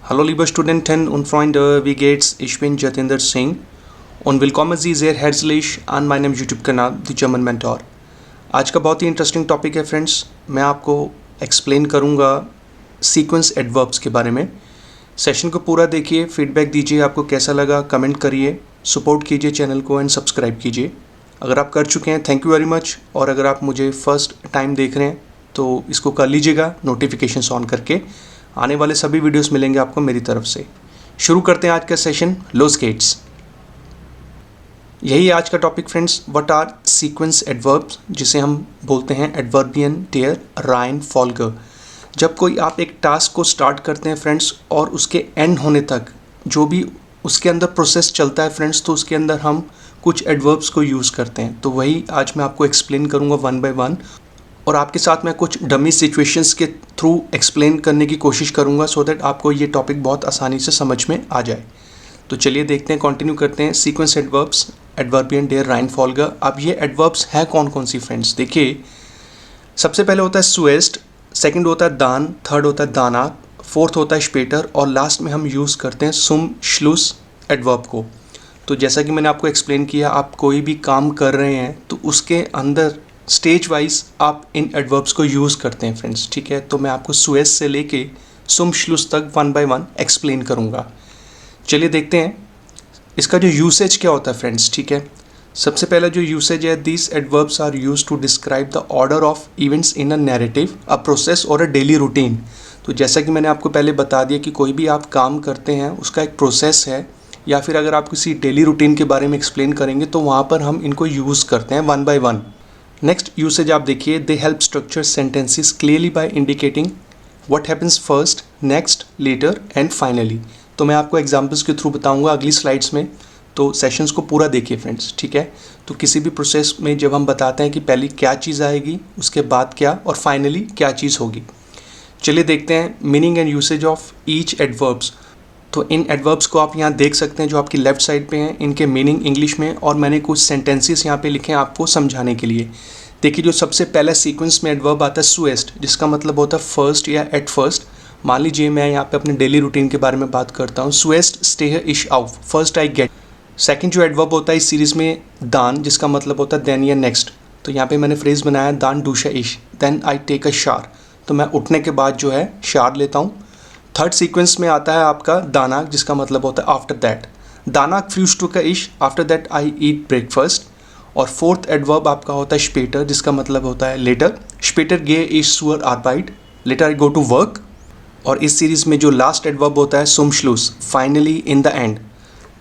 Hallo liebe Studenten und Freunde, wie geht's? Ich bin Jatinder Singh und willkommen Sie sehr herzlich an meinem YouTube-Kanal The German Mentor। आज का बहुत ही interesting topic है friends. मैं आपको explain करूँगा sequence adverbs के बारे में। सेशन को पूरा देखिए, फीडबैक दीजिए, आपको कैसा लगा कमेंट करिए, सपोर्ट कीजिए चैनल को एंड सब्सक्राइब कीजिए। अगर आप कर चुके हैं थैंक यू वेरी मच, और अगर आप मुझे फर्स्ट टाइम देख रहे हैं तो इसको कर लीजिएगा नोटिफिकेशंस ऑन करके। आने वाले सभी वीडियोस मिलेंगे आपको मेरी तरफ से। शुरू करते हैं आज का सेशन, लोस्केट्स। यही आज का topic friends, what are sequence adverbs, जिसे हम बोलते हैं एडवर्बियन टेयर राइन फॉल्गर। जब कोई आप एक टास्क को स्टार्ट करते हैं फ्रेंड्स और उसके एंड होने तक जो भी उसके अंदर प्रोसेस चलता है फ्रेंड्स, तो उसके अंदर हम कुछ एडवर्ब्स को यूज़ करते हैं। तो वही आज मैं आपको एक्सप्लेन करूँगा वन बाय वन, और आपके साथ मैं कुछ डमी सिचुएशंस के थ्रू एक्सप्लेन करने की कोशिश करूंगा सो दैट आपको ये टॉपिक बहुत आसानी से समझ में आ जाए। तो चलिए देखते हैं, कंटिन्यू करते हैं। सीक्वेंस एडवर्ब्स, एडवर्बियन टेयर राइन फॉल्गर। अब ये एडवर्ब्स हैं कौन कौन सी फ्रेंड्स, देखिए। सबसे पहले होता है सुएस्ट, सेकंड होता है दान, थर्ड होता है दानाक, फोर्थ होता है स्पेटर, और लास्ट में हम यूज़ करते हैं सुम श्लूस एडवर्ब को। तो जैसा कि मैंने आपको एक्सप्लेन किया, आप कोई भी काम कर रहे हैं तो उसके अंदर स्टेज वाइज आप इन एडवर्ब्स को यूज़ करते हैं फ्रेंड्स, ठीक है। तो मैं आपको सुएस से लेके सुम श्लूस तक वन बाय वन एक्सप्लेन करूँगा। चलिए देखते हैं इसका जो यूसेज क्या होता है फ्रेंड्स, ठीक है। सबसे पहला जो यूसेज है, this adverbs are use to describe the order of events in a narrative, a process और अ डेली रूटीन। तो जैसा कि मैंने आपको पहले बता दिया कि कोई भी आप काम करते हैं उसका एक प्रोसेस है, या फिर अगर आप किसी डेली रूटीन के बारे में एक्सप्लेन करेंगे तो वहाँ पर हम इनको यूज़ करते हैं one by one. Next usage आप देखिए, they help structure sentences clearly by indicating what happens first, next, later and finally. तो मैं आपको एग्जांपल्स के थ्रू बताऊंगा अगली स्लाइड्स में, तो सेशंस को पूरा देखिए फ्रेंड्स, ठीक है। तो किसी भी प्रोसेस में जब हम बताते हैं कि पहले क्या चीज़ आएगी, उसके बाद क्या, और फाइनली क्या चीज़ होगी। चलिए देखते हैं meaning and usage of each adverbs. तो इन एडवर्ब्स को आप यहाँ देख सकते हैं जो आपकी लेफ्ट साइड पे हैं, इनके मीनिंग इंग्लिश में, और मैंने कुछ सेंटेंसेस यहाँ पे लिखे हैं आपको समझाने के लिए। देखिए, जो सबसे पहला सीक्वेंस में एडवर्ब आता है सुएस्ट, जिसका मतलब होता है फर्स्ट या एट फर्स्ट। मान लीजिए मैं यहाँ पे अपने डेली रूटीन के बारे में बात करता हूँ, सुएस्ट स्टे इश out, first I gate. Second जो एडवर्ब होता है इस सीरीज़ में, दान, जिसका मतलब होता है देन या नेक्स्ट। तो यहाँ पे मैंने फ्रेज बनाया, दान डूशा इश, देन आई टेक अ शार। तो मैं उठने के बाद जो है शार लेता हूँ। थर्ड सीक्वेंस में आता है आपका दानाक, जिसका मतलब होता है आफ्टर दैट, दानाक फ्यूज टू का इश, after that I eat breakfast. और फोर्थ एडवर्ब आपका होता है स्पेटर, जिसका मतलब होता है लेटर, स्पेटर गे इश सुअर आर्बाइट, later I go to work. और इस सीरीज़ में जो लास्ट एडवर्ब होता है सुम श्लूस, फाइनली इन द एंड।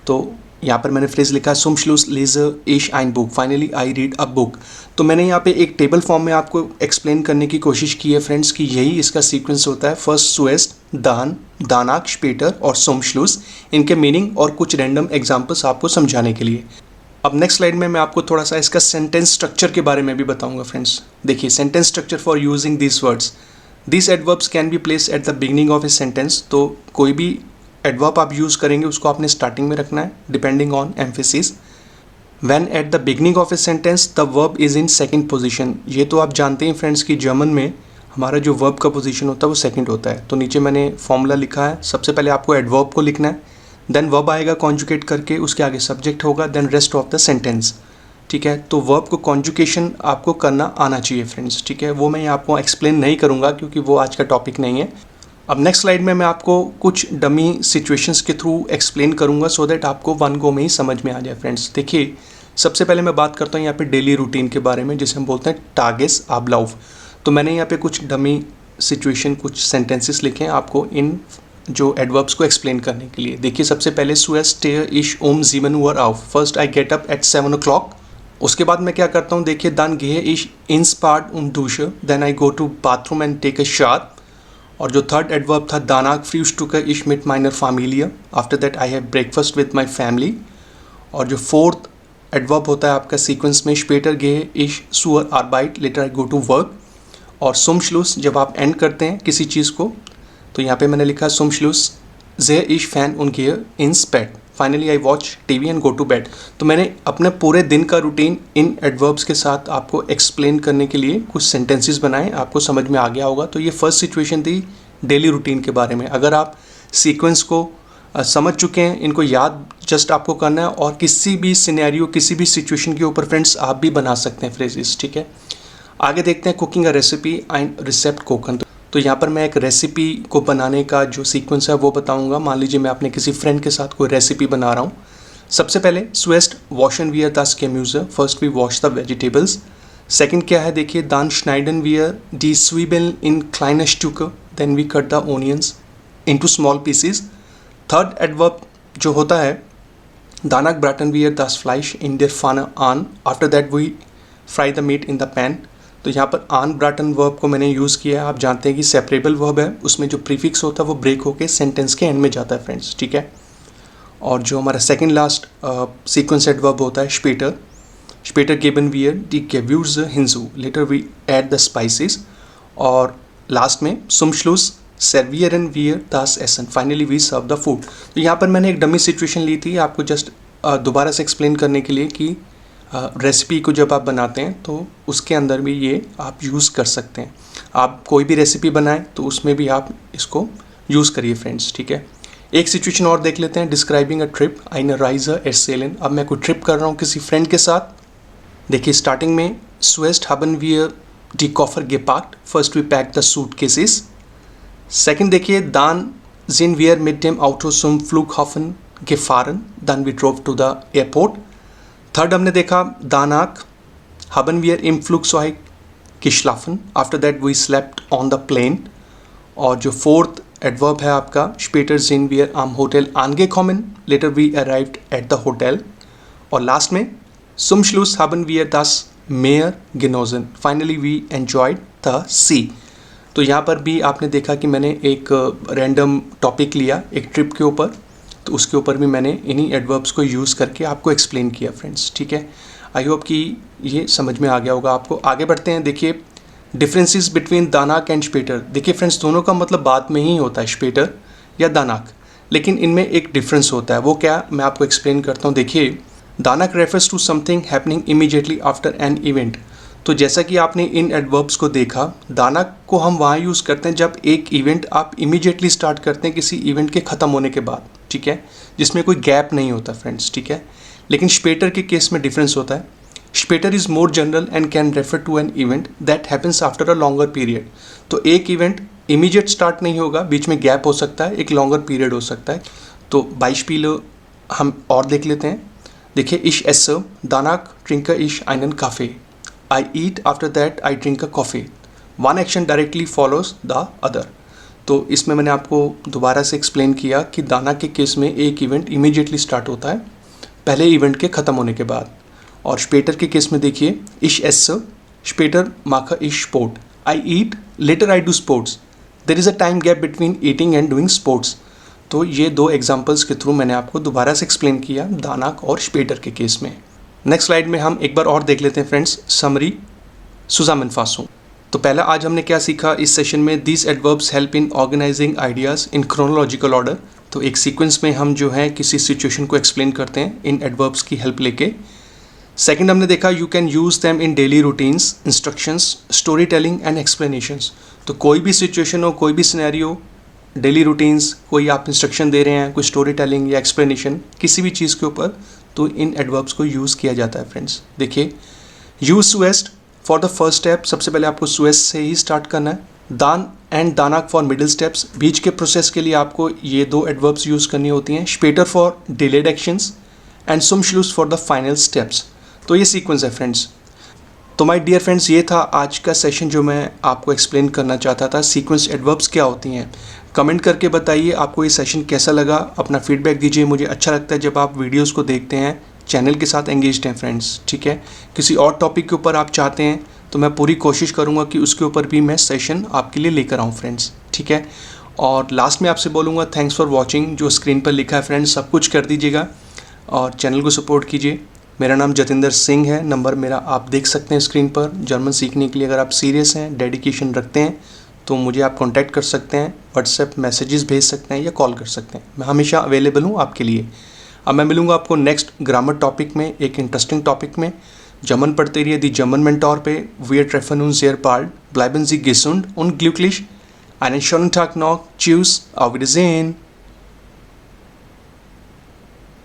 तो यहाँ पर मैंने फ्रेज लिखा है सुम श्लूस लेज़र इश आइन book, finally I read a book. तो मैंने यहाँ पे एक टेबल फॉर्म में आपको एक्सप्लेन करने की कोशिश की है फ्रेंड्स कि यही इसका सीक्वेंस होता है, फर्स्ट सुएस्ट, दान, दानाक, स्पेटर और सुम श्लूस, इनके मीनिंग और कुछ रैंडम एग्जाम्पल्स आपको समझाने के लिए। अब नेक्स्ट स्लाइड में मैं आपको थोड़ा सा इसका सेंटेंस स्ट्रक्चर के बारे में भी बताऊंगा फ्रेंड्स। देखिए, sentence structure for using this words, this adverbs can be place at the beginning of a sentence. तो कोई भी एडवर्ब आप यूज़ करेंगे उसको आपने स्टार्टिंग में रखना है, depending on emphasis. When at the beginning of a sentence the verb is in second position. ये तो आप जानते हैं फ्रेंड्स कि जर्मन में हमारा जो वर्ब का पोजीशन होता है वो सेकंड होता है। तो नीचे मैंने फॉर्मूला लिखा है, सबसे पहले आपको एडवर्ब को लिखना है, देन वर्ब आएगा कॉन्जुगेट करके, उसके आगे सब्जेक्ट होगा, then rest of the sentence, ठीक है। तो वर्ब को कॉन्जुगेशन आपको करना आना चाहिए फ्रेंड्स, ठीक है। वो मैं आपको एक्सप्लेन नहीं करूँगा क्योंकि वो आज का टॉपिक नहीं है। अब नेक्स्ट स्लाइड में मैं आपको कुछ डमी सिचुएशंस के थ्रू एक्सप्लेन करूँगा सो दैट आपको वन गो में ही समझ में आ जाए फ्रेंड्स। देखिए, सबसे पहले मैं बात करता हूँ यहाँ पे डेली रूटीन के बारे में, जिसे हम बोलते हैं टागेस आबलाउफ। तो मैंने यहाँ पे कुछ डमी सिचुएशन, कुछ सेंटेंसेस लिखे हैं आपको इन जो एडवर्ब्स को एक्सप्लेन करने के लिए। देखिए, सबसे पहले सुएस्ट टेयर इश ओम 7 उअर आउफ, first I get up at 7 o'clock। उसके बाद मैं क्या करता हूँ, देखिए, दान गेह इश इंस्पार्ट डूशर, then I go to bathroom and take a shower. और जो थर्ड एडवर्ब था, दानाक फ्यूज टू का इश मिट minor Familia, after that I have breakfast with my family. और जो फोर्थ एडवर्ब होता है आपका सीक्वेंस में, स्पेटर गे इश सुअर आर्बाइट, later I go to work. और सुम श्लूस, जब आप एंड करते हैं किसी चीज़ को, तो यहाँ पे मैंने लिखा सुम श्लूस जे इश फैन उन गेयर इन स्पेट, finally I watch TV and go to bed. तो मैंने अपने पूरे दिन का रूटीन इन एडवर्ब्स के साथ आपको एक्सप्लेन करने के लिए कुछ सेंटेंसेस बनाए, आपको समझ में आ गया होगा। तो ये फर्स्ट सिचुएशन थी डेली रूटीन के बारे में। अगर आप सीक्वेंस को समझ चुके हैं, इनको याद जस्ट आपको करना है और किसी भी सिनेरियो, किसी भी सिचुएशन के ऊपर फ्रेंड्स आप भी बना सकते हैं फ्रेजेस, ठीक है। आगे देखते हैं कुकिंग अ रेसिपी एंड रिसेप्ट कोकन। तो यहाँ पर मैं एक रेसिपी को बनाने का जो सीक्वेंस है वो बताऊंगा। मान लीजिए मैं अपने किसी फ्रेंड के साथ कोई रेसिपी बना रहा हूँ। सबसे पहले zuerst waschen wir das Gemüse, first we wash the vegetables. Second क्या है देखिए, dann schneiden wir die Zwiebeln in kleine Stücke, then we cut the onions into small pieces। Third adverb जो होता है, danach braten wir das Fleisch in der Pfanne an, after that we fry the meat in the pan। तो यहाँ पर आन ब्राटन verb को मैंने use किया है। आप जानते हैं कि सेपरेबल वर्ब है, उसमें जो प्रीफिक्स होता है वो ब्रेक होके सेंटेंस के एंड में जाता है फ्रेंड्स, ठीक है। और जो हमारा सेकंड लास्ट सीक्वेंस एडवर्ब होता है स्पेटर, स्पेटर गेबन वियर दी गेव्यूर्स हिंजू, later we add the spices. और लास्ट में सुमश्लूस सर्वियरन वियर दास एसन, finally we serve the food. तो यहाँ पर मैंने एक डमी सिचुएशन ली थी आपको जस्ट दोबारा से एक्सप्लेन करने के लिए कि रेसिपी को जब आप बनाते हैं तो उसके अंदर भी ये आप यूज़ कर सकते हैं। आप कोई भी रेसिपी बनाएं तो उसमें भी आप इसको यूज़ करिए फ्रेंड्स, ठीक है। एक सिचुएशन और देख लेते हैं, डिस्क्राइबिंग अ ट्रिप आइन राइजर एट सेलन। अब मैं कोई ट्रिप कर रहा हूँ किसी फ्रेंड के साथ। देखिए स्टार्टिंग में zuerst haben wir die Koffer gepackt, first we packed the suitcases। Second देखिए, dann sind wir mit dem Auto zum Flughafen gefahren, dann we drove to the airport। Third हमने देखा, danach haben wir im Flugzeug geschlafen, after that we slept on the plane। और जो fourth adverb है आपका, später sind wir am Hotel angekommen, later we arrived at the hotel। और last में zum Schluss haben wir das Meer genossen, finally we enjoyed the sea। तो यहाँ पर भी आपने देखा कि मैंने एक रैंडम टॉपिक लिया एक ट्रिप के ऊपर, तो उसके ऊपर भी मैंने इन्हीं एडवर्ब्स को यूज़ करके आपको एक्सप्लेन किया फ्रेंड्स, ठीक है। आई होप कि ये समझ में आ गया होगा आपको। आगे बढ़ते हैं, देखिए डिफरेंसेस बिटवीन दानाक एंड स्पेटर। देखिए फ्रेंड्स, दोनों का मतलब बाद में ही होता है, स्पेटर या दानाक, लेकिन इनमें एक डिफरेंस होता है। वो क्या, मैं आपको एक्सप्लेन करता हूँ। देखिए दानाक refers to something happening immediately after an event. तो जैसा कि आपने इन एडवर्ब्स को देखा, दानाक को हम वहाँ यूज़ करते हैं जब एक इवेंट आप इमीडिएटली स्टार्ट करते हैं किसी इवेंट के ख़त्म होने के बाद, ठीक है, जिसमें कोई गैप नहीं होता फ्रेंड्स, ठीक है। लेकिन स्पेटर के केस में डिफरेंस होता है। स्पेटर is more general and can refer to an event that happens after a longer period. तो एक इवेंट इमीडिएट स्टार्ट नहीं होगा, बीच में गैप हो सकता है, एक लॉन्गर पीरियड हो सकता है। तो बाइशपील हम और देख लेते हैं। देखिए ich esse, danach trinke ich einen Kaffee, I eat, after that I drink a coffee, one action directly follows the other। तो इसमें मैंने आपको दोबारा से एक्सप्लेन किया कि दाना के केस में एक इवेंट इमीडिएटली स्टार्ट होता है पहले इवेंट के ख़त्म होने के बाद। और स्पेटर के केस में देखिए ich esse, später mache ich Sport, I eat, later I do sports, there is a time gap between eating and doing sports। तो ये दो एग्जाम्पल्स के थ्रू मैंने आपको दोबारा से एक्सप्लेन किया दानाक और स्पेटर के केस में। नेक्स्ट स्लाइड में हम एक बार और देख लेते हैं फ्रेंड्स, समरी zusammenfassung। तो पहला आज हमने क्या सीखा इस सेशन में, this adverbs help in organizing ideas in chronological order. तो एक सीक्वेंस में हम जो है किसी सिचुएशन को एक्सप्लेन करते हैं इन एडवर्ब्स की हेल्प लेके। सेकंड हमने देखा, you can use them in daily routines, instructions, story telling and explanations. तो कोई भी सिचुएशन हो, कोई भी सिनेरियो, डेली रूटीन्स, कोई आप इंस्ट्रक्शन दे रहे हैं, कोई स्टोरी टेलिंग या एक्सप्लेनेशन, किसी भी चीज़ के ऊपर, तो इन एडवर्ब्स को यूज़ किया जाता है फ्रेंड्स। देखिए use zuerst for the first step, सबसे पहले आपको zuerst से ही स्टार्ट करना है। दान एंड दानाक फॉर मिडिल स्टेप्स, बीच के प्रोसेस के लिए आपको ये दो एडवर्ब्स यूज़ करनी होती हैं। स्पेटर for delayed actions and zum Schluss for the final steps. तो ये सीक्वेंस है फ्रेंड्स। तो माय डियर फ्रेंड्स, ये था आज का सेशन जो मैं आपको एक्सप्लेन करना चाहता था, सीक्वेंस एडवर्ब्स क्या होती हैं। कमेंट करके बताइए आपको ये सेशन कैसा लगा, अपना फीडबैक दीजिए। मुझे अच्छा लगता है जब आप वीडियोस को देखते हैं, चैनल के साथ एंगेज्ड हैं फ्रेंड्स, ठीक है। किसी और टॉपिक के ऊपर आप चाहते हैं तो मैं पूरी कोशिश करूँगा कि उसके ऊपर भी मैं सेशन आपके लिए लेकर आऊँ फ्रेंड्स, ठीक है। और लास्ट में आपसे बोलूँगा थैंक्स फॉर वॉचिंग। जो स्क्रीन पर लिखा है फ्रेंड्स सब कुछ कर दीजिएगा और चैनल को सपोर्ट कीजिए। मेरा नाम जतिंदर सिंह है, नंबर मेरा आप देख सकते हैं स्क्रीन पर। जर्मन सीखने के लिए अगर आप सीरियस हैं, डेडिकेशन रखते हैं, तो मुझे आप कांटेक्ट कर सकते हैं, व्हाट्सएप मैसेजेस भेज सकते हैं या कॉल कर सकते हैं। मैं हमेशा अवेलेबल हूँ आपके लिए। अब मैं मिलूँगा आपको नेक्स्ट ग्रामर टॉपिक में, एक इंटरेस्टिंग टॉपिक में। जर्मन पढ़ते रहिए दी जर्मन मेंटोर पे। Wir treffen uns sehr bald, bleiben Sie gesund und glücklich, einen schönen Tag noch, tschüss, auf Wiedersehen।